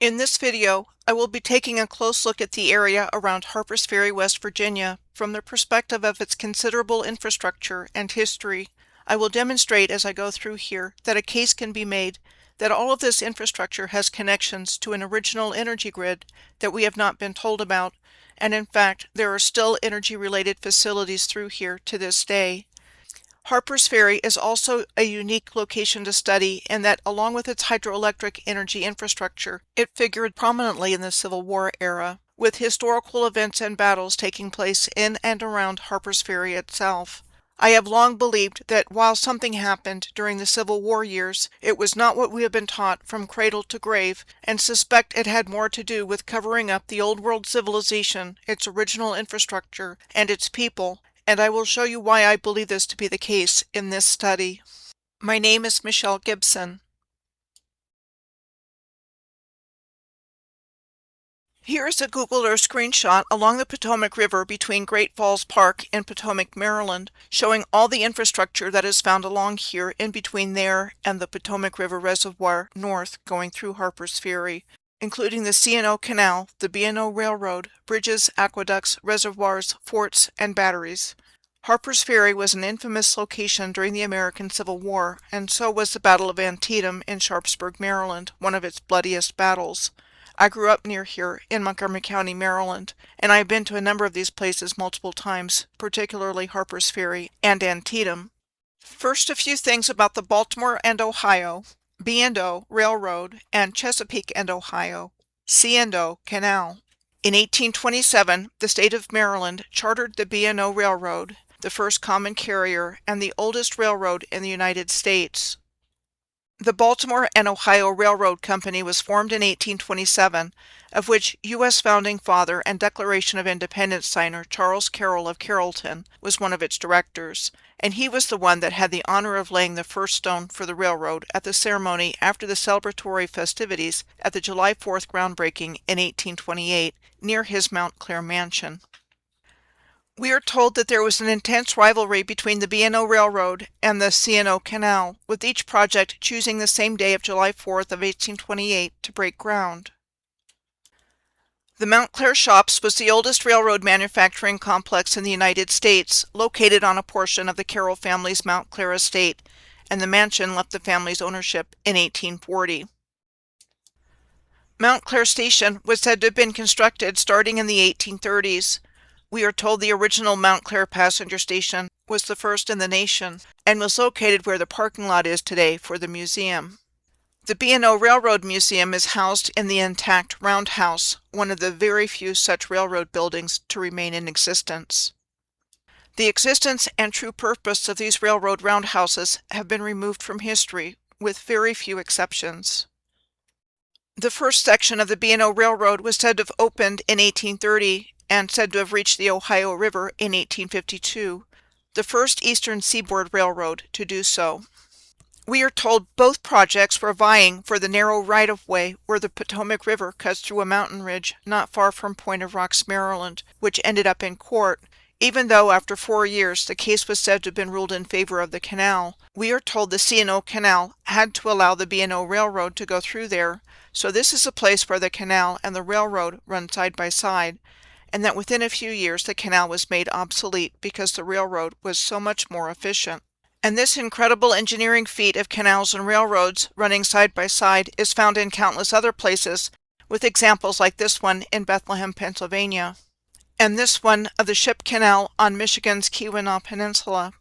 In this video, I will be taking a close look at the area around Harpers Ferry, West Virginia, from the perspective of its considerable infrastructure and history. I will demonstrate as I go through here that a case can be made that all of this infrastructure has connections to an original energy grid that we have not been told about, and in fact, there are still energy-related facilities through here to this day. Harpers Ferry is also a unique location to study in that, along with its hydroelectric energy infrastructure, it figured prominently in the Civil War era, with historical events and battles taking place in and around Harpers Ferry itself. I have long believed that while something happened during the Civil War years, it was not what we have been taught from cradle to grave, and suspect it had more to do with covering up the old world civilization, its original infrastructure, and its people, and I will show you why I believe this to be the case in this study. My name is Michelle Gibson. Here is a Google Earth screenshot along the Potomac River between Great Falls Park and Potomac, Maryland, showing all the infrastructure that is found along here in between there and the Potomac River Reservoir north going through Harpers Ferry, including the C&O Canal, the B&O Railroad, bridges, aqueducts, reservoirs, forts, and batteries. Harpers Ferry was an infamous location during the American Civil War, and so was the Battle of Antietam in Sharpsburg, Maryland, one of its bloodiest battles. I grew up near here in Montgomery County, Maryland, and I have been to a number of these places multiple times, particularly Harpers Ferry and Antietam. First, a few things about the Baltimore and Ohio, B&O Railroad, and Chesapeake and Ohio, C&O Canal. In 1827, the state of Maryland chartered the B&O Railroad, the first common carrier and the oldest railroad in the United States. The Baltimore and Ohio Railroad Company was formed in 1827, of which U.S. founding father and Declaration of Independence signer Charles Carroll of Carrollton was one of its directors, and he was the one that had the honor of laying the first stone for the railroad at the ceremony after the celebratory festivities at the July 4th groundbreaking in 1828 near his Mount Clair mansion. We are told that there was an intense rivalry between the B&O Railroad and the C&O Canal, with each project choosing the same day of July 4th of 1828 to break ground. The Mount Clair Shops was the oldest railroad manufacturing complex in the United States, located on a portion of the Carroll family's Mount Clair estate, and the mansion left the family's ownership in 1840. Mount Clair Station was said to have been constructed starting in the 1830s. We are told the original Mount Clair passenger station was the first in the nation and was located where the parking lot is today for the museum. The B&O Railroad Museum is housed in the intact roundhouse, one of the very few such railroad buildings to remain in existence. The existence and true purpose of these railroad roundhouses have been removed from history, with very few exceptions. The first section of the B&O Railroad was said to have opened in 1830 and said to have reached the Ohio River in 1852, the first Eastern Seaboard Railroad to do so. We are told both projects were vying for the narrow right-of-way where the Potomac River cuts through a mountain ridge not far from Point of Rocks, Maryland, which ended up in court, even though after 4 years the case was said to have been ruled in favor of the canal. We are told the C&O Canal had to allow the B&O Railroad to go through there, so this is a place where the canal and the railroad run side by side, and that within a few years the canal was made obsolete because the railroad was so much more efficient. And this incredible engineering feat of canals and railroads running side by side is found in countless other places, with examples like this one in Bethlehem, Pennsylvania, and this one of the Ship Canal on Michigan's Keweenaw Peninsula.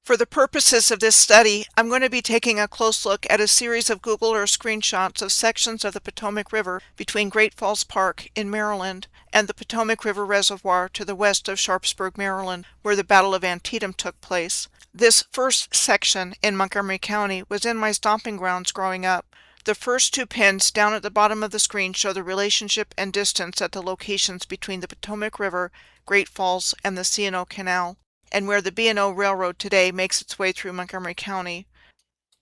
For the purposes of this study, I'm going to be taking a close look at a series of Google Earth screenshots of sections of the Potomac River between Great Falls Park in Maryland and the Potomac River Reservoir to the west of Sharpsburg, Maryland, where the Battle of Antietam took place. This first section in Montgomery County was in my stomping grounds growing up. The first 2 pins down at the bottom of the screen show the relationship and distance at the locations between the Potomac River, Great Falls, and the C&O Canal, and where the B&O Railroad today makes its way through Montgomery County.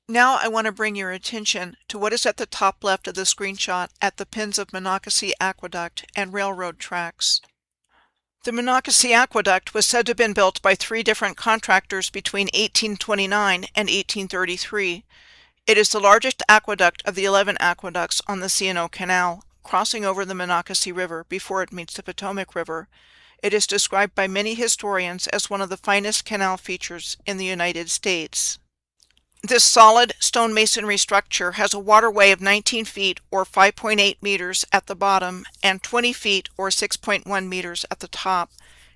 Now I want to bring your attention to what is at the top left of the screenshot at the pins of Monocacy Aqueduct and railroad tracks. The Monocacy Aqueduct was said to have been built by 3 different contractors between 1829 and 1833. It is the largest aqueduct of the 11 aqueducts on the C&O Canal, crossing over the Monocacy River before it meets the Potomac River. It is described by many historians as one of the finest canal features in the United States. This solid stone masonry structure has a waterway of 19 feet or 5.8 meters at the bottom and 20 feet or 6.1 meters at the top.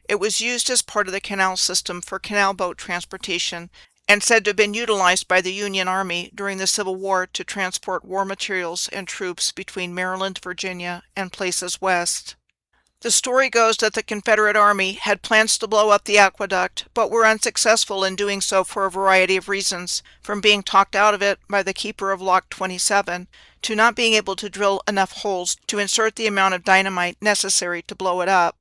It was used as part of the canal system for canal boat transportation and said to have been utilized by the Union Army during the Civil War to transport war materials and troops between Maryland, Virginia, and places west. The story goes that the Confederate Army had plans to blow up the aqueduct, but were unsuccessful in doing so for a variety of reasons, from being talked out of it by the keeper of Lock 27 to not being able to drill enough holes to insert the amount of dynamite necessary to blow it up.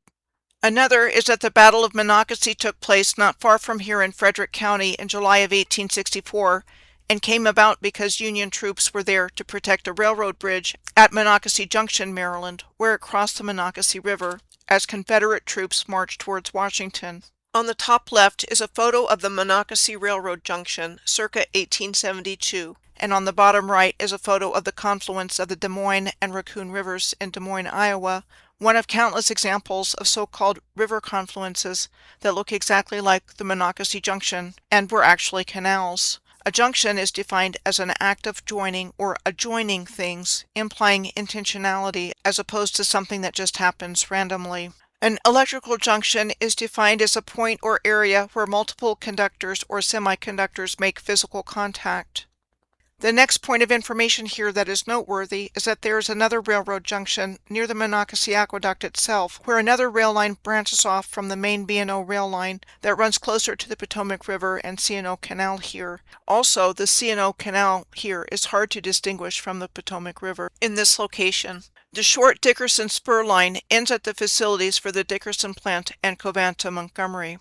Another is that the Battle of Monocacy took place not far from here in Frederick County in July of 1864 and came about because Union troops were there to protect a railroad bridge at Monocacy Junction, Maryland, where it crossed the Monocacy River as Confederate troops marched towards Washington. On the top left is a photo of the Monocacy Railroad Junction circa 1872, and on the bottom right is a photo of the confluence of the Des Moines and Raccoon Rivers in Des Moines, Iowa, one of countless examples of so-called river confluences that look exactly like the Monocacy Junction and were actually canals. A junction is defined as an act of joining or adjoining things, implying intentionality as opposed to something that just happens randomly. An electrical junction is defined as a point or area where multiple conductors or semiconductors make physical contact. The next point of information here that is noteworthy is that there is another railroad junction near the Monocacy Aqueduct itself, where another rail line branches off from the main B&O rail line that runs closer to the Potomac River and C&O Canal here. Also, the C&O Canal here is hard to distinguish from the Potomac River in this location. The short Dickerson spur line ends at the facilities for the Dickerson plant and Covanta, Montgomery.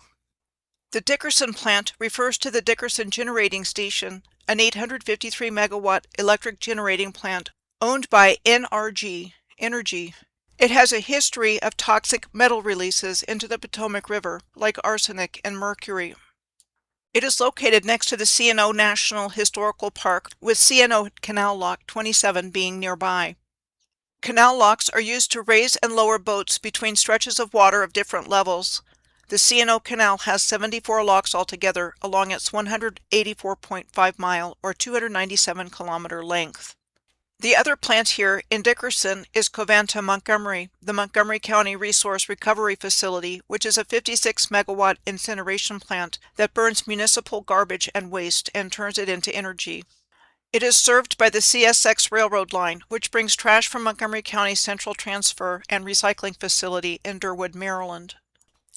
The Dickerson plant refers to the Dickerson Generating Station, an 853 megawatt electric generating plant owned by NRG Energy. It has a history of toxic metal releases into the Potomac River, like arsenic and mercury. It is located next to the C&O National Historical Park, with C&O Canal Lock 27 being nearby. Canal locks are used to raise and lower boats between stretches of water of different levels. The C&O Canal has 74 locks altogether along its 184.5 mile or 297 kilometer length. The other plant here in Dickerson is Covanta, Montgomery, the Montgomery County Resource Recovery Facility, which is a 56 megawatt incineration plant that burns municipal garbage and waste and turns it into energy. It is served by the CSX Railroad line, which brings trash from Montgomery County Central Transfer and Recycling Facility in Durwood, Maryland.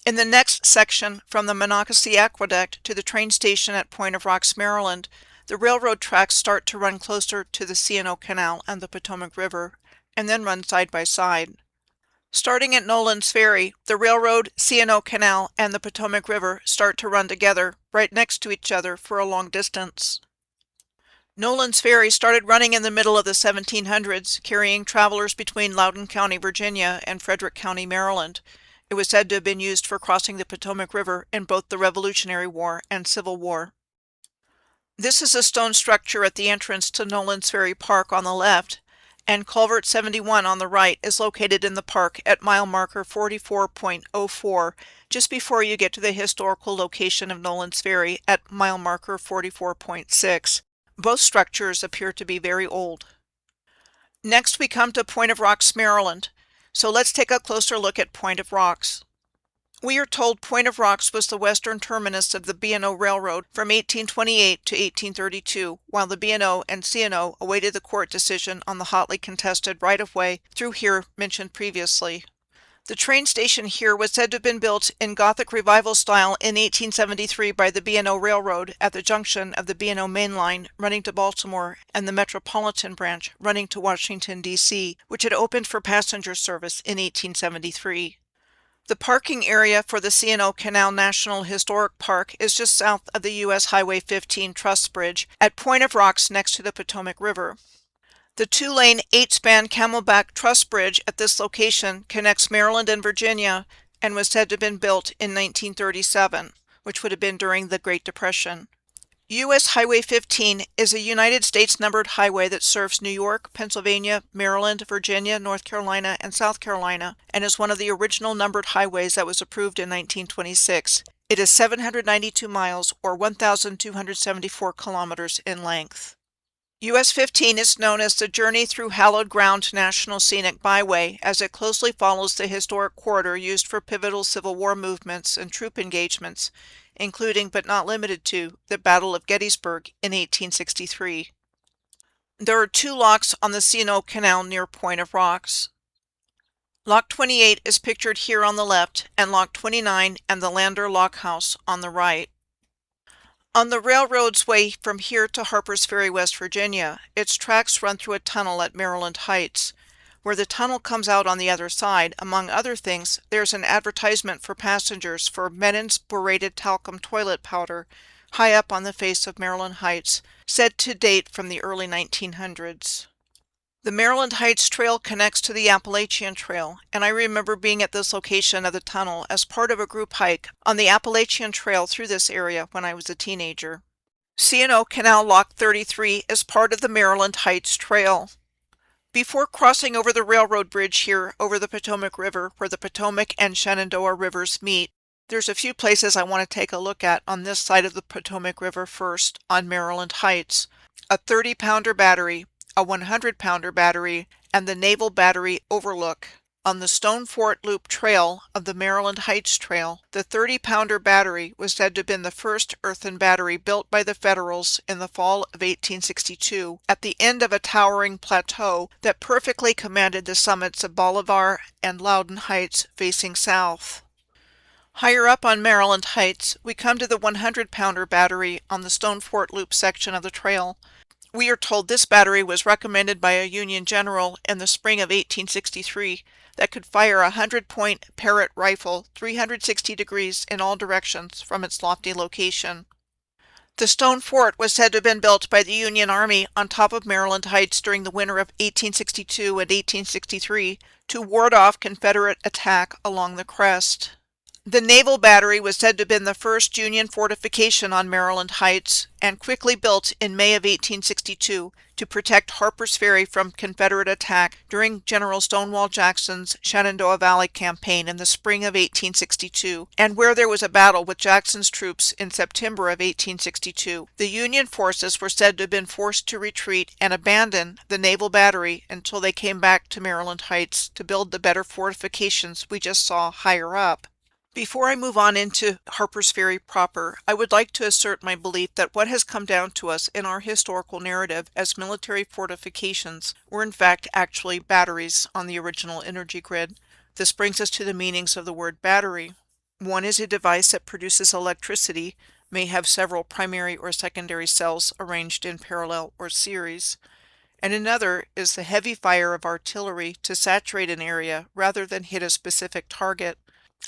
In the next section, from the Monocacy Aqueduct to the train station at Point of Rocks, Maryland, the railroad tracks start to run closer to the C&O Canal and the Potomac River, and then run side by side. Starting at Nolan's Ferry, the railroad, C&O Canal, and the Potomac River start to run together, right next to each other for a long distance. Nolan's Ferry started running in the middle of the 1700s, carrying travelers between Loudoun County, Virginia, and Frederick County, Maryland. It was said to have been used for crossing the Potomac River in both the Revolutionary War and Civil War. This is a stone structure at the entrance to Nolan's Ferry Park on the left, and Culvert 71 on the right is located in the park at mile marker 44.04, just before you get to the historical location of Nolan's Ferry at mile marker 44.6. Both structures appear to be very old. Next we come to Point of Rocks, Maryland. So let's take a closer look at Point of Rocks. We are told Point of Rocks was the western terminus of the B&O Railroad from 1828 to 1832, while the B&O and C&O awaited the court decision on the hotly contested right-of-way through here mentioned previously. The train station here was said to have been built in Gothic Revival style in 1873 by the B&O Railroad at the junction of the B&O Main Line running to Baltimore and the Metropolitan Branch running to Washington, D.C., which had opened for passenger service in 1873. The parking area for the C&O Canal National Historic Park is just south of the U.S. Highway 15 Truss Bridge at Point of Rocks next to the Potomac River. The two-lane, 8-span camelback truss bridge at this location connects Maryland and Virginia and was said to have been built in 1937, which would have been during the Great Depression. U.S. Highway 15 is a United States numbered highway that serves New York, Pennsylvania, Maryland, Virginia, North Carolina, and South Carolina, and is one of the original numbered highways that was approved in 1926. It is 792 miles, or 1,274 kilometers in length. US 15 is known as the Journey Through Hallowed Ground National Scenic Byway, as it closely follows the historic corridor used for pivotal Civil War movements and troop engagements, including but not limited to the Battle of Gettysburg in 1863. There are two locks on the C&O Canal near Point of Rocks. Lock 28 is pictured here on the left, and Lock 29 and the Lander Lock House on the right. On the railroad's way from here to Harpers Ferry, West Virginia, its tracks run through a tunnel at Maryland Heights. Where the tunnel comes out on the other side, among other things, there's an advertisement for passengers for Menin's borated talcum toilet powder high up on the face of Maryland Heights, said to date from the early 1900s. The Maryland Heights Trail connects to the Appalachian Trail, and I remember being at this location of the tunnel as part of a group hike on the Appalachian Trail through this area when I was a teenager. C&O Canal Lock 33 is part of the Maryland Heights Trail. Before crossing over the railroad bridge here over the Potomac River, where the Potomac and Shenandoah rivers meet, there's a few places I want to take a look at on this side of the Potomac River first, on Maryland Heights. A 30-pounder battery, a 100-pounder battery, and the Naval Battery Overlook. On the Stone Fort Loop Trail of the Maryland Heights Trail, the 30-pounder battery was said to have been the first earthen battery built by the Federals in the fall of 1862 at the end of a towering plateau that perfectly commanded the summits of Bolivar and Loudon Heights facing south. Higher up on Maryland Heights, we come to the 100-pounder battery on the Stone Fort Loop section of the trail. We are told this battery was recommended by a Union general in the spring of 1863 that could fire a 100-point Parrott rifle 360 degrees in all directions from its lofty location. The stone fort was said to have been built by the Union Army on top of Maryland Heights during the winter of 1862 and 1863 to ward off Confederate attack along the crest. The Naval Battery was said to have been the first Union fortification on Maryland Heights and quickly built in May of 1862 to protect Harpers Ferry from Confederate attack during General Stonewall Jackson's Shenandoah Valley campaign in the spring of 1862, and where there was a battle with Jackson's troops in September of 1862. The Union forces were said to have been forced to retreat and abandon the Naval Battery until they came back to Maryland Heights to build the better fortifications we just saw higher up. Before I move on into Harpers Ferry proper, I would like to assert my belief that what has come down to us in our historical narrative as military fortifications were in fact actually batteries on the original energy grid. This brings us to the meanings of the word battery. One is a device that produces electricity, may have several primary or secondary cells arranged in parallel or series. And another is the heavy fire of artillery to saturate an area rather than hit a specific target.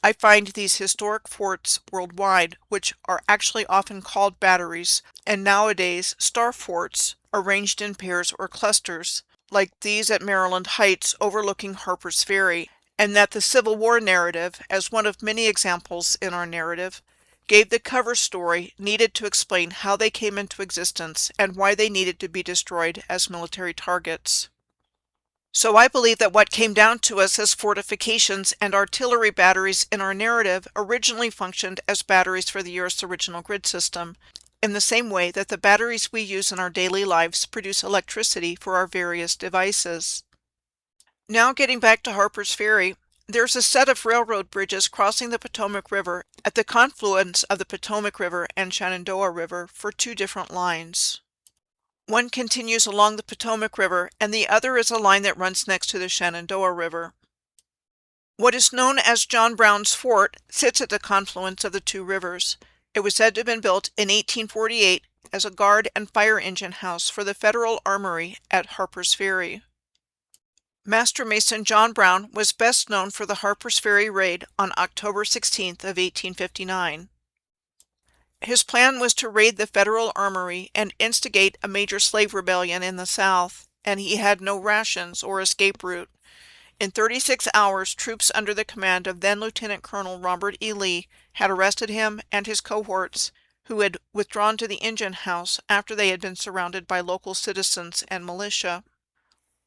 I find these historic forts worldwide, which are actually often called batteries, and nowadays star forts, arranged in pairs or clusters, like these at Maryland Heights overlooking Harpers Ferry, and that the Civil War narrative, as one of many examples in our narrative, gave the cover story needed to explain how they came into existence and why they needed to be destroyed as military targets. So I believe that what came down to us as fortifications and artillery batteries in our narrative originally functioned as batteries for the Earth's original grid system, in the same way that the batteries we use in our daily lives produce electricity for our various devices. Now getting back to Harpers Ferry, there's a set of railroad bridges crossing the Potomac River at the confluence of the Potomac River and Shenandoah River for two different lines. One continues along the Potomac River, and the other is a line that runs next to the Shenandoah River. What is known as John Brown's Fort sits at the confluence of the two rivers. It was said to have been built in 1848 as a guard and fire engine house for the Federal Armory at Harpers Ferry. Master Mason John Brown was best known for the Harpers Ferry raid on October 16th of 1859. His plan was to raid the Federal Armory and instigate a major slave rebellion in the South, and he had no rations or escape route. In 36 hours, troops under the command of then Lieutenant Colonel Robert E. Lee had arrested him and his cohorts, who had withdrawn to the engine house after they had been surrounded by local citizens and militia.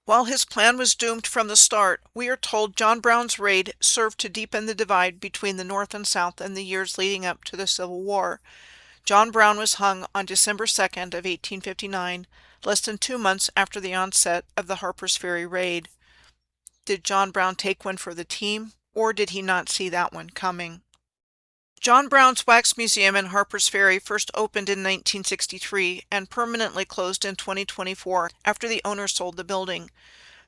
While his plan was doomed from the start, we are told John Brown's raid served to deepen the divide between the North and South in the years leading up to the Civil War. John Brown was hung on December 2nd of 1859, less than 2 months after the onset of the Harpers Ferry raid. Did John Brown take one for the team, or did he not see that one coming? John Brown's Wax Museum in Harpers Ferry first opened in 1963 and permanently closed in 2024 after the owner sold the building.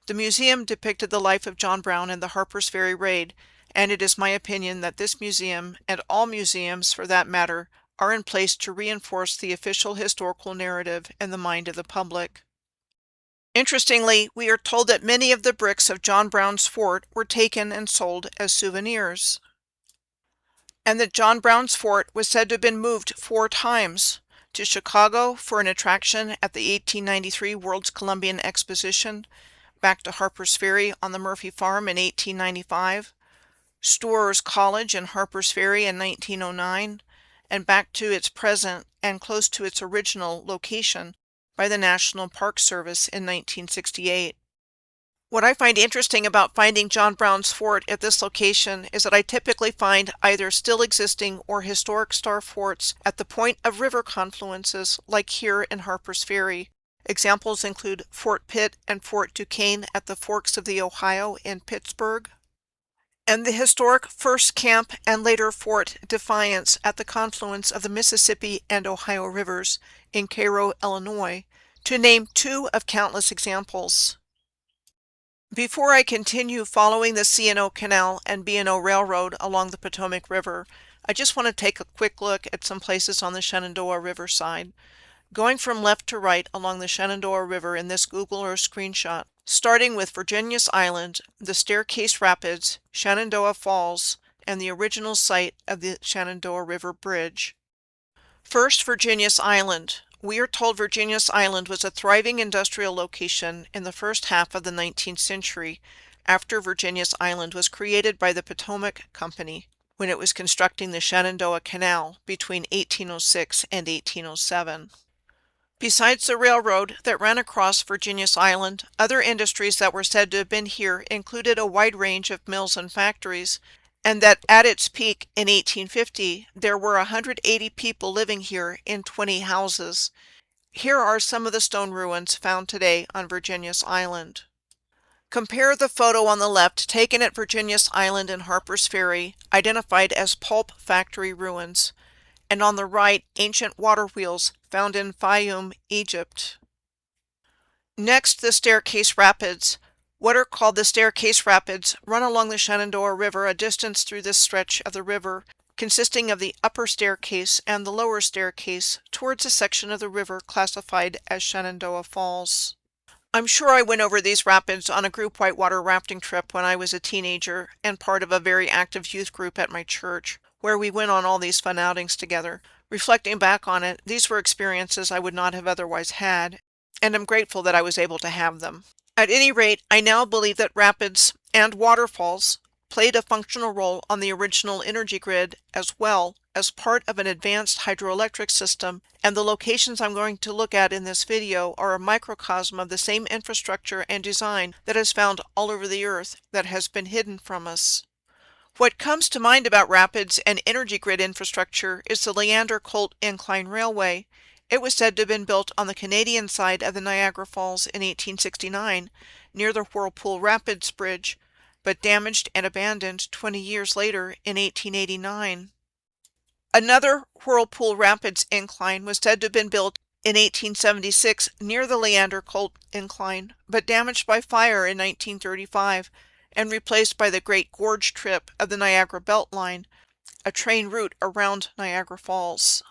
The museum depicted the life of John Brown in the Harpers Ferry raid, and it is my opinion that this museum, and all museums for that matter, are in place to reinforce the official historical narrative in the mind of the public. Interestingly, we are told that many of the bricks of John Brown's fort were taken and sold as souvenirs, and that John Brown's fort was said to have been moved 4 times, to Chicago for an attraction at the 1893 World's Columbian Exposition, back to Harpers Ferry on the Murphy Farm in 1895, Storrs College in Harpers Ferry in 1909, and back to its present and close to its original location by the National Park Service in 1968. What I find interesting about finding John Brown's fort at this location is that I typically find either still existing or historic star forts at the point of river confluences like here in Harpers Ferry. Examples include Fort Pitt and Fort Duquesne at the forks of the Ohio in Pittsburgh, and the historic First Camp and later Fort Defiance at the confluence of the Mississippi and Ohio rivers in Cairo, Illinois, to name 2 of countless examples. Before I continue following the C&O Canal and B&O Railroad along the Potomac River, I just want to take a quick look at some places on the Shenandoah River side. Going from left to right along the Shenandoah River in this Google Earth screenshot, starting with Virginius Island, the Staircase Rapids, Shenandoah Falls, and the original site of the Shenandoah River Bridge. First, Virginius Island. We are told Virginius Island was a thriving industrial location in the first half of the 19th century, after Virginius Island was created by the Potomac Company when it was constructing the Shenandoah Canal between 1806 and 1807. Besides the railroad that ran across Virginius Island, other industries that were said to have been here included a wide range of mills and factories, and that at its peak in 1850, there were 180 people living here in 20 houses. Here are some of the stone ruins found today on Virginius Island. Compare the photo on the left taken at Virginius Island in Harpers Ferry, identified as pulp factory ruins, and on the right, ancient water wheels found in Fayum, Egypt. Next, the Staircase Rapids. What are called the Staircase Rapids run along the Shenandoah River a distance through this stretch of the river, consisting of the upper staircase and the lower staircase towards a section of the river classified as Shenandoah Falls. I'm sure I went over these rapids on a group whitewater rafting trip when I was a teenager and part of a very active youth group at my church, where we went on all these fun outings together. Reflecting back on it, these were experiences I would not have otherwise had, and I'm grateful that I was able to have them. At any rate, I now believe that rapids and waterfalls played a functional role on the original energy grid as well as part of an advanced hydroelectric system, and the locations I'm going to look at in this video are a microcosm of the same infrastructure and design that is found all over the earth that has been hidden from us. What comes to mind about rapids and energy grid infrastructure is the Leander-Colt Incline Railway. It was said to have been built on the Canadian side of the Niagara Falls in 1869, near the Whirlpool Rapids Bridge, but damaged and abandoned 20 years later in 1889. Another Whirlpool Rapids incline was said to have been built in 1876 near the Leander-Colt Incline, but damaged by fire in 1935 and replaced by the Great Gorge Trip of the Niagara Beltline, a train route around Niagara Falls,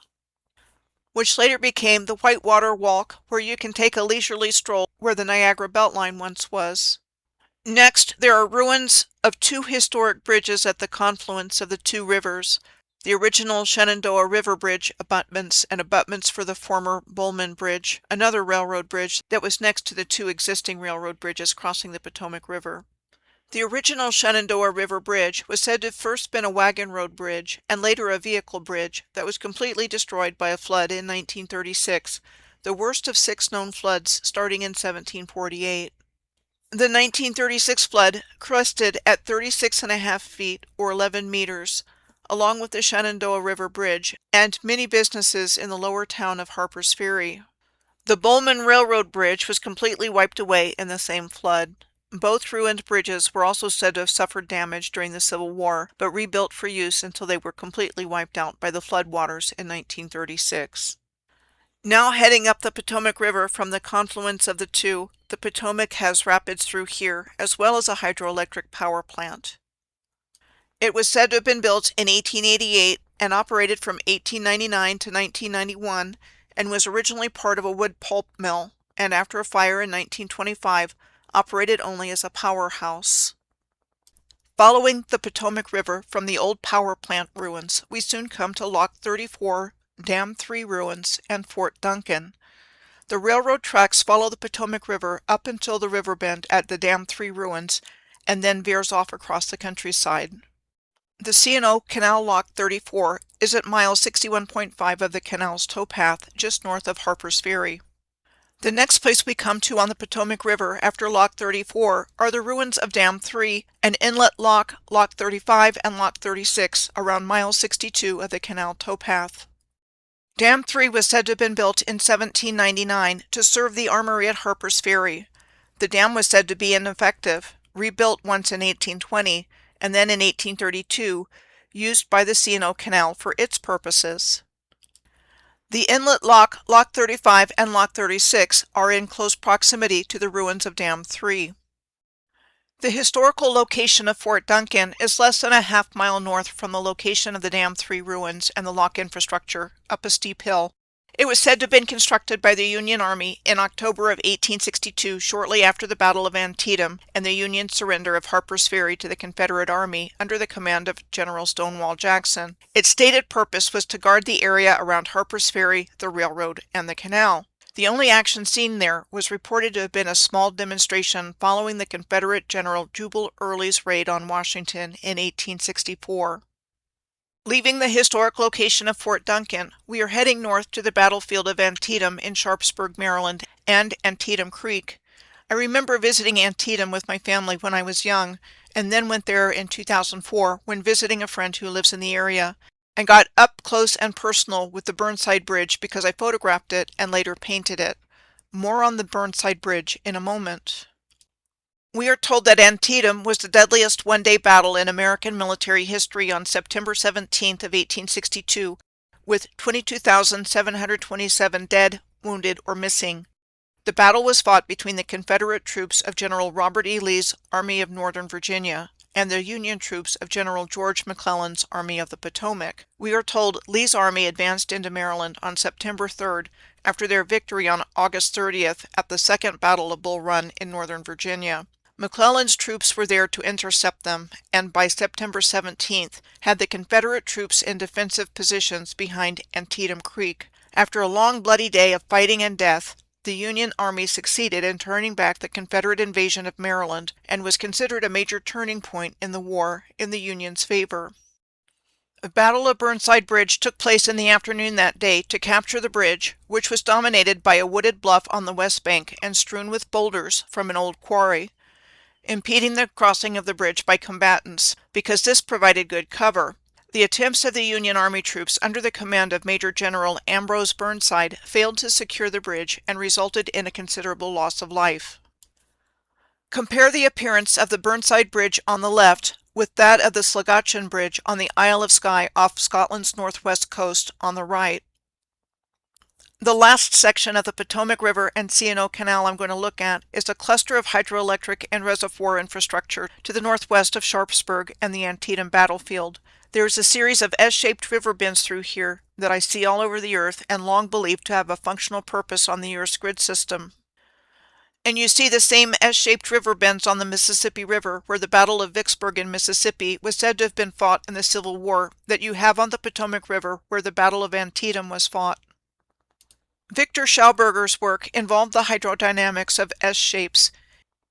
which later became the Whitewater Walk, where you can take a leisurely stroll where the Niagara Beltline once was. Next, there are ruins of 2 historic bridges at the confluence of the 2 rivers, the original Shenandoah River Bridge abutments and abutments for the former Bullman Bridge, another railroad bridge that was next to the 2 existing railroad bridges crossing the Potomac River. The original Shenandoah River Bridge was said to have first been a wagon road bridge and later a vehicle bridge that was completely destroyed by a flood in 1936, the worst of 6 known floods starting in 1748. The 1936 flood crested at 36.5 feet or 11 meters, along with the Shenandoah River Bridge and many businesses in the lower town of Harpers Ferry. The Bowman Railroad Bridge was completely wiped away in the same flood. Both ruined bridges were also said to have suffered damage during the Civil War, but rebuilt for use until they were completely wiped out by the floodwaters in 1936. Now heading up the Potomac River from the confluence of the two, the Potomac has rapids through here, as well as a hydroelectric power plant. It was said to have been built in 1888 and operated from 1899 to 1991, and was originally part of a wood pulp mill, and after a fire in 1925, operated only as a powerhouse. Following the Potomac River from the old power plant ruins, we soon come to Lock 34, Dam 3 ruins, and Fort Duncan. The railroad tracks follow the Potomac River up until the river bend at the Dam 3 ruins, and then veers off across the countryside. The C&O Canal Lock 34 is at mile 61.5 of the canal's towpath, just north of Harpers Ferry. The next place we come to on the Potomac River after Lock 34 are the ruins of Dam 3, an inlet lock, Lock 35 and Lock 36, around mile 62 of the canal towpath. Dam 3 was said to have been built in 1799 to serve the armory at Harpers Ferry. The dam was said to be ineffective, rebuilt once in 1820, and then in 1832, used by the C&O Canal for its purposes. The inlet lock, Lock 35 and Lock 36 are in close proximity to the ruins of Dam 3. The historical location of Fort Duncan is less than a half-mile north from the location of the Dam 3 ruins and the lock infrastructure, up a steep hill. It was said to have been constructed by the Union Army in October of 1862, shortly after the Battle of Antietam and the Union surrender of Harpers Ferry to the Confederate Army under the command of General Stonewall Jackson. Its stated purpose was to guard the area around Harpers Ferry, the railroad, and the canal. The only action seen there was reported to have been a small demonstration following the Confederate General Jubal Early's raid on Washington in 1864. Leaving the historic location of Fort Duncan, we are heading north to the battlefield of Antietam in Sharpsburg, Maryland, and Antietam Creek. I remember visiting Antietam with my family when I was young, and then went there in 2004 when visiting a friend who lives in the area, and got up close and personal with the Burnside Bridge because I photographed it and later painted it. More on the Burnside Bridge in a moment. We are told that Antietam was the deadliest one-day battle in American military history on September 17th of 1862, with 22,727 dead, wounded, or missing. The battle was fought between the Confederate troops of General Robert E. Lee's Army of Northern Virginia and the Union troops of General George McClellan's Army of the Potomac. We are told Lee's army advanced into Maryland on September 3rd after their victory on August 30th at the Second Battle of Bull Run in Northern Virginia. McClellan's troops were there to intercept them, and by September 17th had the Confederate troops in defensive positions behind Antietam Creek. After a long bloody day of fighting and death, the Union Army succeeded in turning back the Confederate invasion of Maryland and was considered a major turning point in the war in the Union's favor. The Battle of Burnside Bridge took place in the afternoon that day to capture the bridge, which was dominated by a wooded bluff on the west bank and strewn with boulders from an old quarry, impeding the crossing of the bridge by combatants, because this provided good cover. The attempts of the Union Army troops under the command of Major General Ambrose Burnside failed to secure the bridge and resulted in a considerable loss of life. Compare the appearance of the Burnside Bridge on the left with that of the Sligachan Bridge on the Isle of Skye off Scotland's northwest coast on the right. The last section of the Potomac River and C&O Canal I'm going to look at is a cluster of hydroelectric and reservoir infrastructure to the northwest of Sharpsburg and the Antietam battlefield. There is a series of S-shaped river bends through here that I see all over the earth and long believed to have a functional purpose on the Earth's grid system. And you see the same S-shaped river bends on the Mississippi River, where the Battle of Vicksburg in Mississippi was said to have been fought in the Civil War, that you have on the Potomac River, where the Battle of Antietam was fought. Victor Schauberger's work involved the hydrodynamics of S-shapes.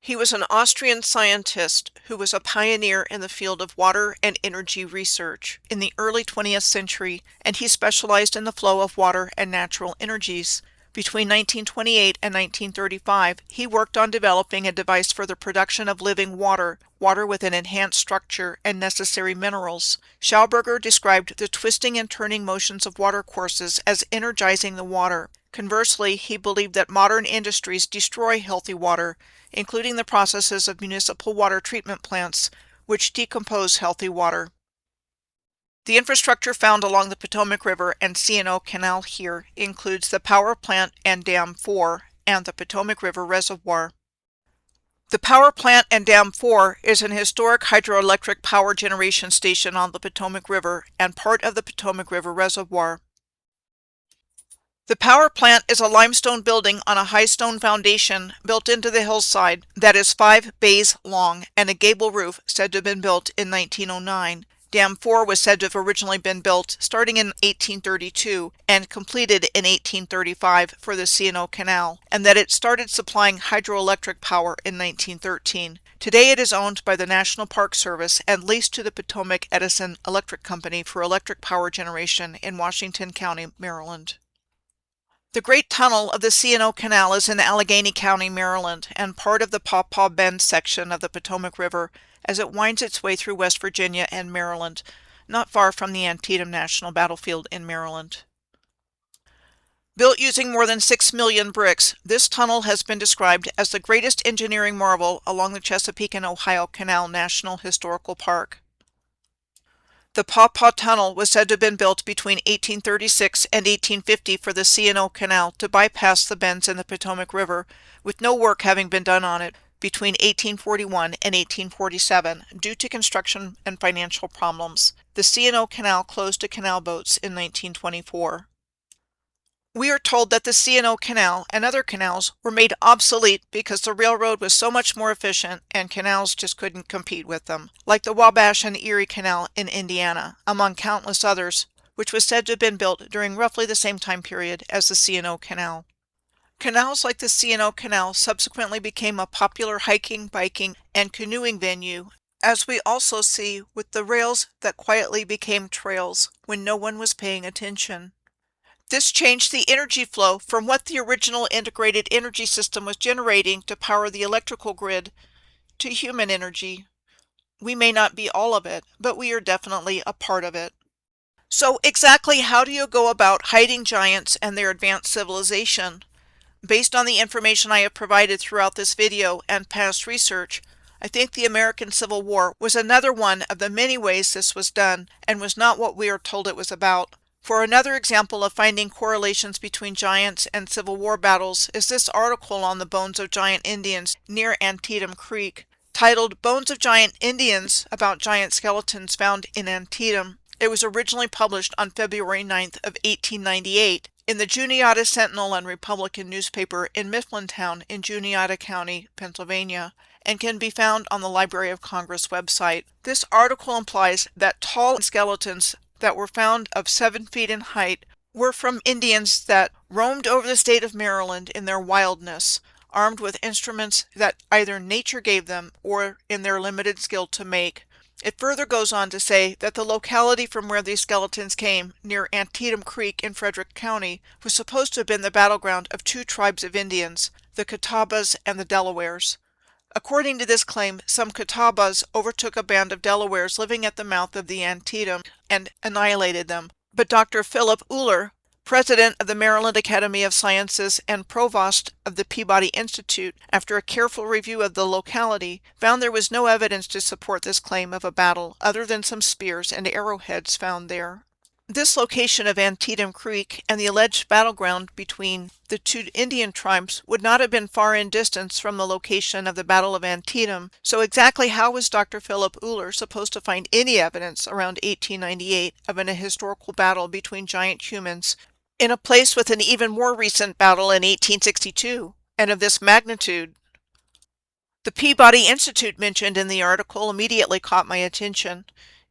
He was an Austrian scientist who was a pioneer in the field of water and energy research in the early 20th century, and he specialized in the flow of water and natural energies. Between 1928 and 1935, he worked on developing a device for the production of living water, water with an enhanced structure and necessary minerals. Schauberger described the twisting and turning motions of watercourses as energizing the water. Conversely, he believed that modern industries destroy healthy water, including the processes of municipal water treatment plants, which decompose healthy water. The infrastructure found along the Potomac River and C&O Canal here includes the power plant and Dam 4 and the Potomac River Reservoir. The power plant and Dam 4 is an historic hydroelectric power generation station on the Potomac River and part of the Potomac River Reservoir. The power plant is a limestone building on a high stone foundation built into the hillside that is 5 bays long and a gable roof said to have been built in 1909. Dam 4 was said to have originally been built starting in 1832 and completed in 1835 for the C&O Canal, and that it started supplying hydroelectric power in 1913. Today it is owned by the National Park Service and leased to the Potomac Edison Electric Company for electric power generation in Washington County, Maryland. The Great Tunnel of the C&O Canal is in Allegheny County, Maryland, and part of the Paw Paw Bend section of the Potomac River as it winds its way through West Virginia and Maryland, not far from the Antietam National Battlefield in Maryland. Built using more than 6 million bricks, this tunnel has been described as the greatest engineering marvel along the Chesapeake and Ohio Canal National Historical Park. The Paw Paw Tunnel was said to have been built between 1836 and 1850 for the C&O Canal to bypass the bends in the Potomac River, with no work having been done on it between 1841 and 1847 due to construction and financial problems. The C&O Canal closed to canal boats in 1924. We are told that the C&O Canal and other canals were made obsolete because the railroad was so much more efficient and canals just couldn't compete with them, like the Wabash and Erie Canal in Indiana, among countless others, which was said to have been built during roughly the same time period as the C&O Canal. Canals like the C&O Canal subsequently became a popular hiking, biking, and canoeing venue, as we also see with the rails that quietly became trails when no one was paying attention. This changed the energy flow from what the original integrated energy system was generating to power the electrical grid to human energy. We may not be all of it, but we are definitely a part of it. So exactly how do you go about hiding giants and their advanced civilization? Based on the information I have provided throughout this video and past research, I think the American Civil War was another one of the many ways this was done and was not what we are told it was about. For another example of finding correlations between giants and Civil War battles is this article on the bones of giant Indians near Antietam Creek, titled Bones of Giant Indians about giant skeletons found in Antietam. It was originally published on February 9th of 1898 in the Juniata Sentinel and Republican newspaper in Mifflintown in Juniata County, Pennsylvania, and can be found on the Library of Congress website. This article implies that tall skeletons that were found of 7 feet in height were from Indians that roamed over the state of Maryland in their wildness, armed with instruments that either nature gave them or in their limited skill to make. It further goes on to say that the locality from where these skeletons came, near Antietam Creek in Frederick County, was supposed to have been the battleground of 2 tribes of Indians, the Catawbas and the Delawares. According to this claim, some Catawbas overtook a band of Delawares living at the mouth of the Antietam and annihilated them. But Dr. Philip Uhler, president of the Maryland Academy of Sciences and provost of the Peabody Institute, after a careful review of the locality, found there was no evidence to support this claim of a battle other than some spears and arrowheads found there. This location of Antietam Creek and the alleged battleground between the 2 Indian tribes would not have been far in distance from the location of the Battle of Antietam, so exactly how was Dr. Philip Uhler supposed to find any evidence around 1898 of an historical battle between giant humans in a place with an even more recent battle in 1862, and of this magnitude? The Peabody Institute mentioned in the article immediately caught my attention.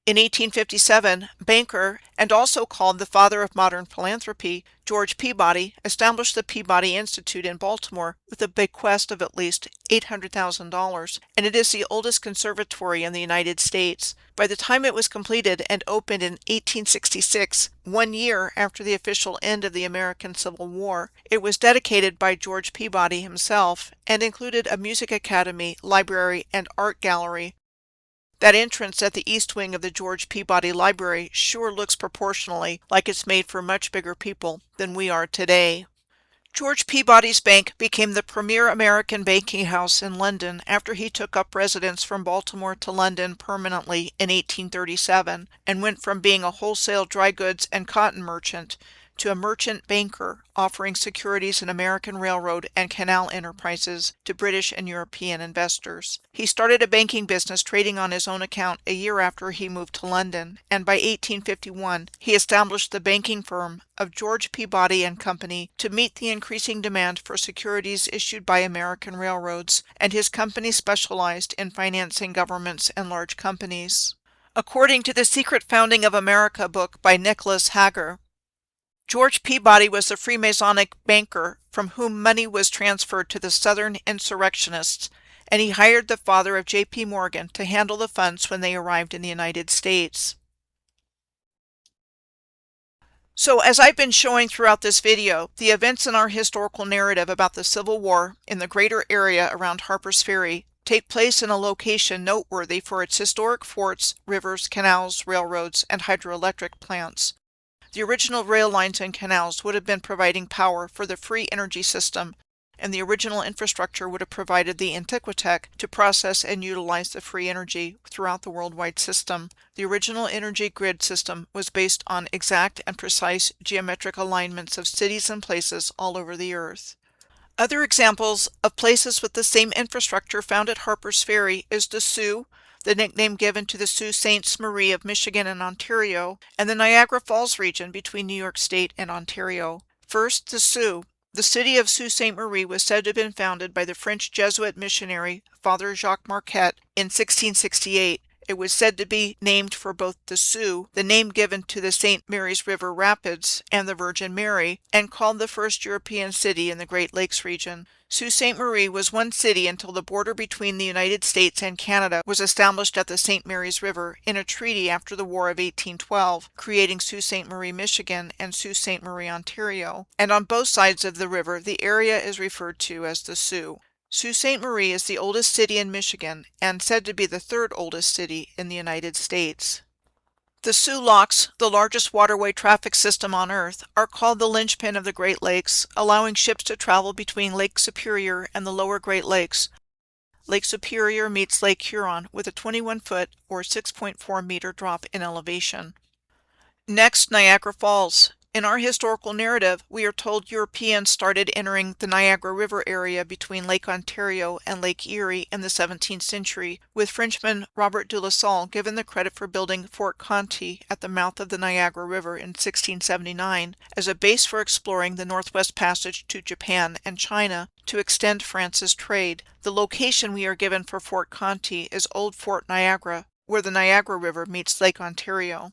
In 1857, banker, and also called the father of modern philanthropy, George Peabody, established the Peabody Institute in Baltimore with a bequest of at least $800,000, and it is the oldest conservatory in the United States. By the time it was completed and opened in 1866, 1 year after the official end of the American Civil War, it was dedicated by George Peabody himself and included a music academy, library, and art gallery. That entrance at the east wing of the George Peabody Library sure looks proportionally like it's made for much bigger people than we are today. George Peabody's bank became the premier American banking house in London after he took up residence from Baltimore to London permanently in 1837 and went from being a wholesale dry goods and cotton merchant to a merchant banker offering securities in American railroad and canal enterprises to British and European investors. He started a banking business trading on his own account a year after he moved to London, and by 1851 he established the banking firm of George Peabody and Company to meet the increasing demand for securities issued by American railroads, and his company specialized in financing governments and large companies. According to the Secret Founding of America book by Nicholas Hager, George Peabody was the Freemasonic banker from whom money was transferred to the Southern insurrectionists, and he hired the father of J.P. Morgan to handle the funds when they arrived in the United States. So, as I've been showing throughout this video, the events in our historical narrative about the Civil War in the greater area around Harpers Ferry take place in a location noteworthy for its historic forts, rivers, canals, railroads, and hydroelectric plants. The original rail lines and canals would have been providing power for the free energy system, and the original infrastructure would have provided the Antiquitech to process and utilize the free energy throughout the worldwide system. The original energy grid system was based on exact and precise geometric alignments of cities and places all over the earth. Other examples of places with the same infrastructure found at Harpers Ferry is the Sioux, the nickname given to the Sault Ste. Marie of Michigan and Ontario, and the Niagara Falls region between New York State and Ontario. First, the Sioux. The city of Sault Ste. Marie was said to have been founded by the French Jesuit missionary Father Jacques Marquette in 1668. It was said to be named for both the Sioux, the name given to the St. Mary's River Rapids, and the Virgin Mary, and called the first European city in the Great Lakes region. Sault Ste. Marie was one city until the border between the United States and Canada was established at the St. Mary's River in a treaty after the War of 1812, creating Sault Ste. Marie, Michigan, and Sault Ste. Marie, Ontario. And on both sides of the river, the area is referred to as the Sioux. Sault Ste. Marie is the oldest city in Michigan and said to be the third oldest city in the United States. The Sioux Locks, the largest waterway traffic system on Earth, are called the linchpin of the Great Lakes, allowing ships to travel between Lake Superior and the lower Great Lakes. Lake Superior meets Lake Huron with a 21-foot or 6.4-meter drop in elevation. Next, Niagara Falls. In our historical narrative, we are told Europeans started entering the Niagara River area between Lake Ontario and Lake Erie in the 17th century, with Frenchman Robert de La Salle given the credit for building Fort Conte at the mouth of the Niagara River in 1679 as a base for exploring the Northwest Passage to Japan and China to extend France's trade. The location we are given for Fort Conte is Old Fort Niagara, where the Niagara River meets Lake Ontario.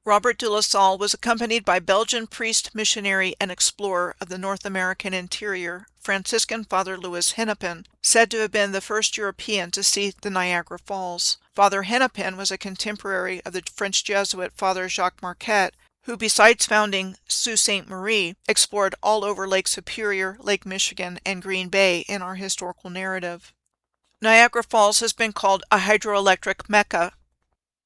Robert de La Salle was accompanied by Belgian priest, missionary, and explorer of the North American interior, Franciscan Father Louis Hennepin, said to have been the first European to see the Niagara Falls. Father Hennepin was a contemporary of the French Jesuit Father Jacques Marquette, who, besides founding Sault Ste. Marie, explored all over Lake Superior, Lake Michigan, and Green Bay in our historical narrative. Niagara Falls has been called a hydroelectric mecca.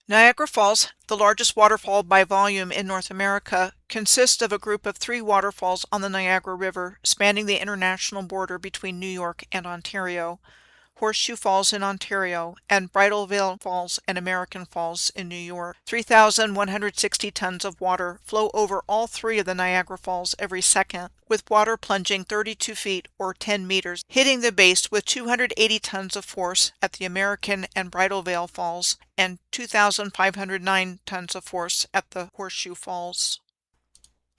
Niagara Falls, the largest waterfall by volume in North America, consists of a group of 3 waterfalls on the Niagara River spanning the international border between New York and Ontario. Horseshoe Falls in Ontario, and Bridal Veil Falls and American Falls in New York. 3,160 tons of water flow over all 3 of the Niagara Falls every second, with water plunging 32 feet or 10 meters, hitting the base with 280 tons of force at the American and Bridal Veil Falls, and 2,509 tons of force at the Horseshoe Falls.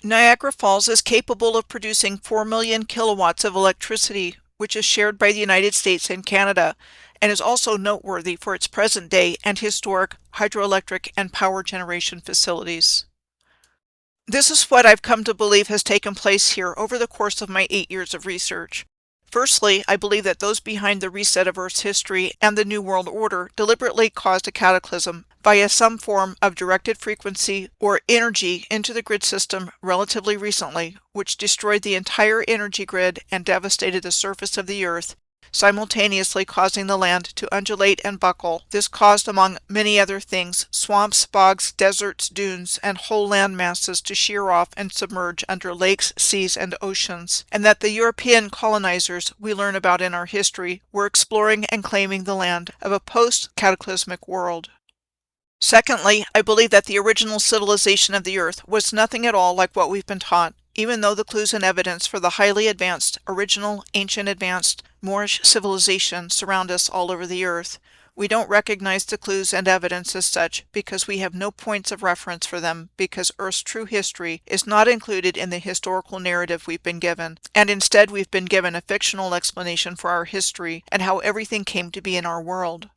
Niagara Falls is capable of producing 4 million kilowatts of electricity, which is shared by the United States and Canada, and is also noteworthy for its present-day and historic hydroelectric and power generation facilities. This is what I've come to believe has taken place here over the course of my 8 years of research. Firstly, I believe that those behind the reset of Earth's history and the New World Order deliberately caused a cataclysm via some form of directed frequency or energy into the grid system relatively recently, which destroyed the entire energy grid and devastated the surface of the Earth, simultaneously causing the land to undulate and buckle. This caused, among many other things, swamps, bogs, deserts, dunes, and whole land masses to shear off and submerge under lakes, seas, and oceans, and that the European colonizers we learn about in our history were exploring and claiming the land of a post-cataclysmic world. Secondly, I believe that the original civilization of the Earth was nothing at all like what we've been taught, even though the clues and evidence for the highly advanced, original, ancient advanced Moorish civilization surround us all over the Earth. We don't recognize the clues and evidence as such because we have no points of reference for them, because Earth's true history is not included in the historical narrative we've been given, and instead we've been given a fictional explanation for our history and how everything came to be in our world.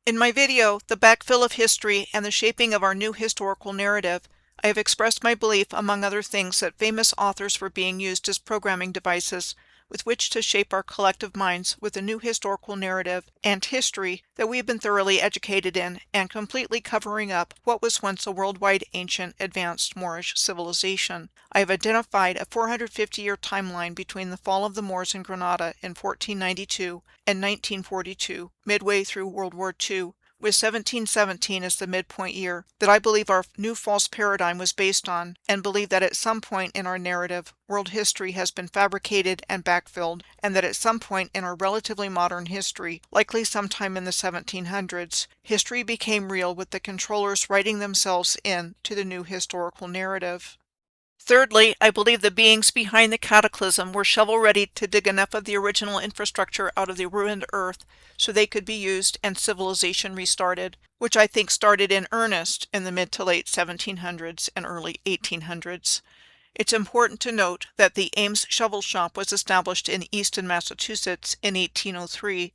In my video, The Backfill of History and the Shaping of Our New Historical Narrative, I have expressed my belief, among other things, that famous authors were being used as programming devices with which to shape our collective minds with a new historical narrative and history that we have been thoroughly educated in, and completely covering up what was once a worldwide ancient advanced Moorish civilization. I have identified a 450-year timeline between the fall of the Moors in Granada in 1492 and 1942, midway through World War II, with 1717 as the midpoint year, that I believe our new false paradigm was based on, and believe that at some point in our narrative, world history has been fabricated and backfilled, and that at some point in our relatively modern history, likely sometime in the 1700s, history became real with the controllers writing themselves in to the new historical narrative. Thirdly, I believe the beings behind the cataclysm were shovel-ready to dig enough of the original infrastructure out of the ruined Earth so they could be used and civilization restarted, which I think started in earnest in the mid to late 1700s and early 1800s. It's important to note that the Ames Shovel Shop was established in Easton, Massachusetts in 1803.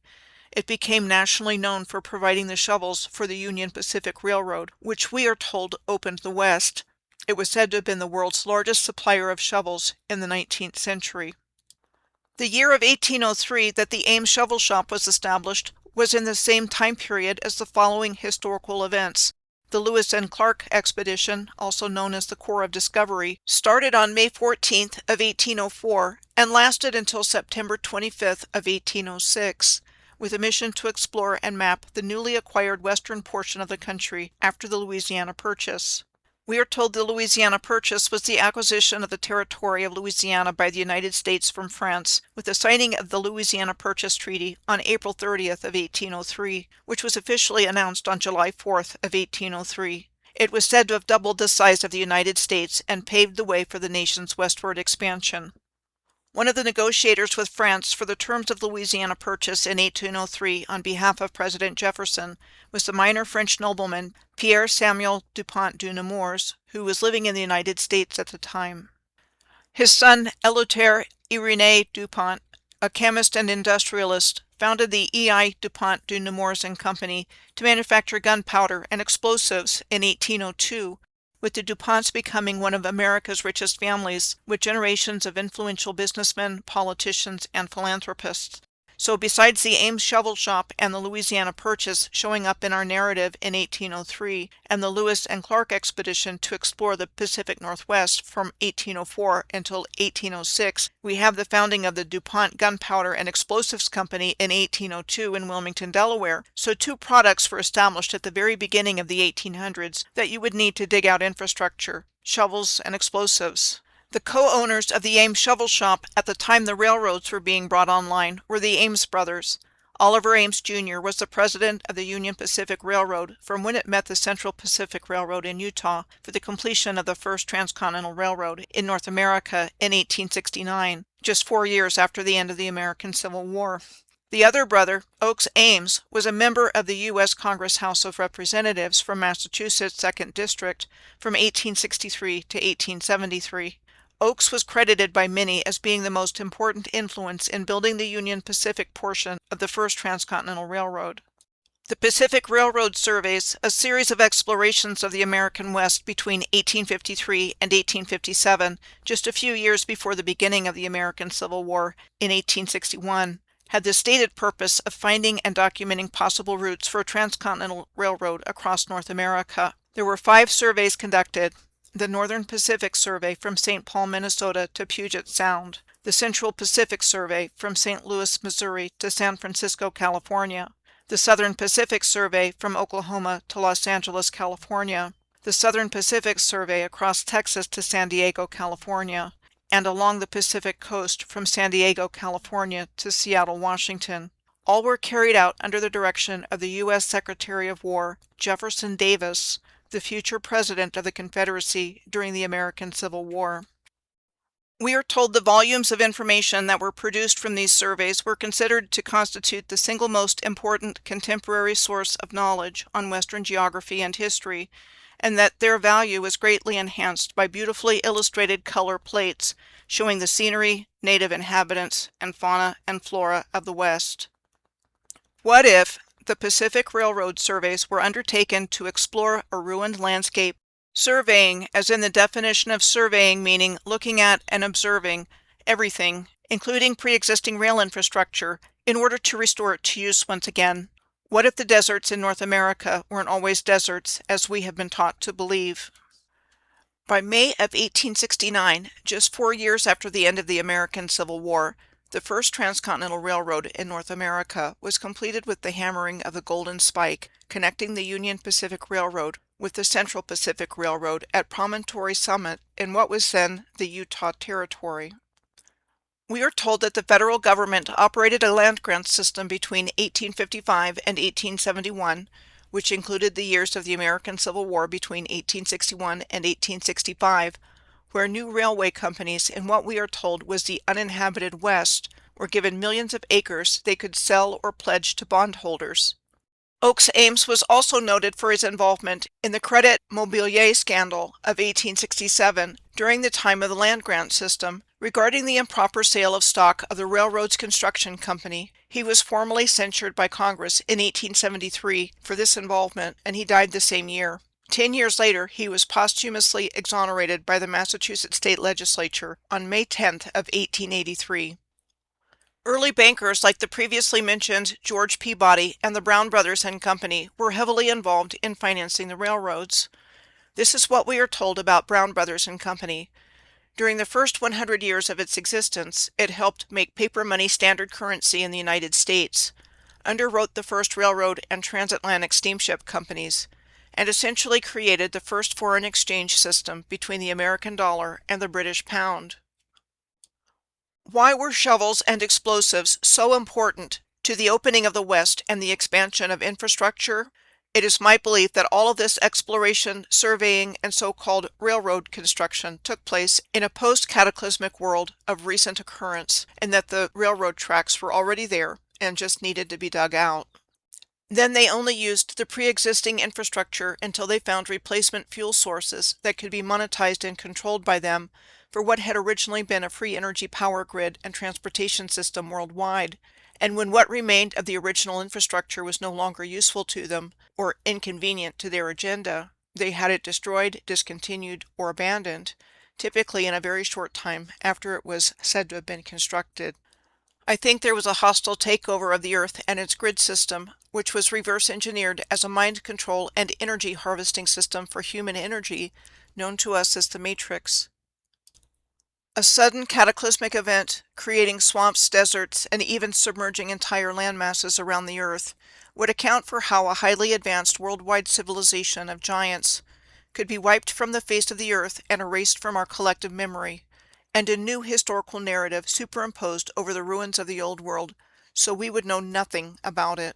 It became nationally known for providing the shovels for the Union Pacific Railroad, which we are told opened the West. It was said to have been the world's largest supplier of shovels in the 19th century. The year of 1803 that the Ames Shovel Shop was established was in the same time period as the following historical events. The Lewis and Clark expedition, also known as the Corps of Discovery, started on May 14th of 1804 and lasted until September 25th of 1806, with a mission to explore and map the newly acquired western portion of the country after the Louisiana Purchase. We are told the Louisiana Purchase was the acquisition of the territory of Louisiana by the United States from France, with the signing of the Louisiana Purchase Treaty on April 30th of 1803, which was officially announced on July 4th of 1803. It was said to have doubled the size of the United States and paved the way for the nation's westward expansion. One of the negotiators with France for the terms of Louisiana Purchase in 1803 on behalf of President Jefferson was the minor French nobleman Pierre Samuel Dupont de Nemours, who was living in the United States at the time. His son Eleuthère Irénée Dupont, a chemist and industrialist, founded the E.I. Dupont de Nemours and Company to manufacture gunpowder and explosives in 1802, with the DuPonts becoming one of America's richest families, with generations of influential businessmen, politicians, and philanthropists. So besides the Ames Shovel Shop and the Louisiana Purchase showing up in our narrative in 1803, and the Lewis and Clark expedition to explore the Pacific Northwest from 1804 until 1806, we have the founding of the DuPont Gunpowder and Explosives Company in 1802 in Wilmington, Delaware. So two products were established at the very beginning of the 1800s that you would need to dig out infrastructure: shovels and explosives. The co-owners of the Ames Shovel Shop at the time the railroads were being brought online were the Ames brothers. Oliver Ames Jr. was the president of the Union Pacific Railroad from when it met the Central Pacific Railroad in Utah for the completion of the first transcontinental railroad in North America in 1869, just 4 years after the end of the American Civil War. The other brother, Oakes Ames, was a member of the U.S. Congress House of Representatives from Massachusetts' 2nd District from 1863 to 1873. Oakes was credited by many as being the most important influence in building the Union Pacific portion of the first transcontinental railroad. The Pacific Railroad surveys, a series of explorations of the American West between 1853 and 1857, just a few years before the beginning of the American Civil War in 1861, had the stated purpose of finding and documenting possible routes for a transcontinental railroad across North America. There were 5 surveys conducted: the Northern Pacific Survey from St. Paul, Minnesota to Puget Sound, the Central Pacific Survey from St. Louis, Missouri to San Francisco, California, the Southern Pacific Survey from Oklahoma to Los Angeles, California, the Southern Pacific Survey across Texas to San Diego, California, and along the Pacific coast from San Diego, California to Seattle, Washington. All were carried out under the direction of the U.S. Secretary of War, Jefferson Davis, the future President of the Confederacy during the American Civil War. We are told the volumes of information that were produced from these surveys were considered to constitute the single most important contemporary source of knowledge on Western geography and history, and that their value was greatly enhanced by beautifully illustrated color plates showing the scenery, native inhabitants, and fauna and flora of the West. What if the Pacific Railroad surveys were undertaken to explore a ruined landscape? Surveying, as in the definition of surveying meaning looking at and observing everything, including pre-existing rail infrastructure, in order to restore it to use once again. What if the deserts in North America weren't always deserts, as we have been taught to believe? By May of 1869, just 4 years after the end of the American Civil War, the first transcontinental railroad in North America was completed with the hammering of the Golden Spike, connecting the Union Pacific Railroad with the Central Pacific Railroad at Promontory Summit in what was then the Utah Territory. We are told that the federal government operated a land grant system between 1855 and 1871, which included the years of the American Civil War between 1861 and 1865, where new railway companies in what we are told was the uninhabited West were given millions of acres they could sell or pledge to bondholders. Oakes Ames was also noted for his involvement in the Credit Mobilier scandal of 1867 during the time of the land grant system. Regarding the improper sale of stock of the railroad's construction company, he was formally censured by Congress in 1873 for this involvement, and he died the same year. 10 years later, he was posthumously exonerated by the Massachusetts State Legislature on May 10th of 1883. Early bankers like the previously mentioned George Peabody and the Brown Brothers and Company were heavily involved in financing the railroads. This is what we are told about Brown Brothers and Company. During the first 100 years of its existence, it helped make paper money standard currency in the United States, underwrote the first railroad and transatlantic steamship companies, and essentially created the first foreign exchange system between the American dollar and the British pound. Why were shovels and explosives so important to the opening of the West and the expansion of infrastructure? It is my belief that all of this exploration, surveying, and so-called railroad construction took place in a post-cataclysmic world of recent occurrence, and that the railroad tracks were already there and just needed to be dug out. Then they only used the pre-existing infrastructure until they found replacement fuel sources that could be monetized and controlled by them for what had originally been a free energy power grid and transportation system worldwide. And when what remained of the original infrastructure was no longer useful to them or inconvenient to their agenda, they had it destroyed, discontinued, or abandoned, typically in a very short time after it was said to have been constructed. I think there was a hostile takeover of the Earth and its grid system, which was reverse engineered as a mind control and energy harvesting system for human energy, known to us as the Matrix. A sudden cataclysmic event, creating swamps, deserts, and even submerging entire land masses around the Earth, would account for how a highly advanced worldwide civilization of giants could be wiped from the face of the Earth and erased from our collective memory, and a new historical narrative superimposed over the ruins of the old world, so we would know nothing about it.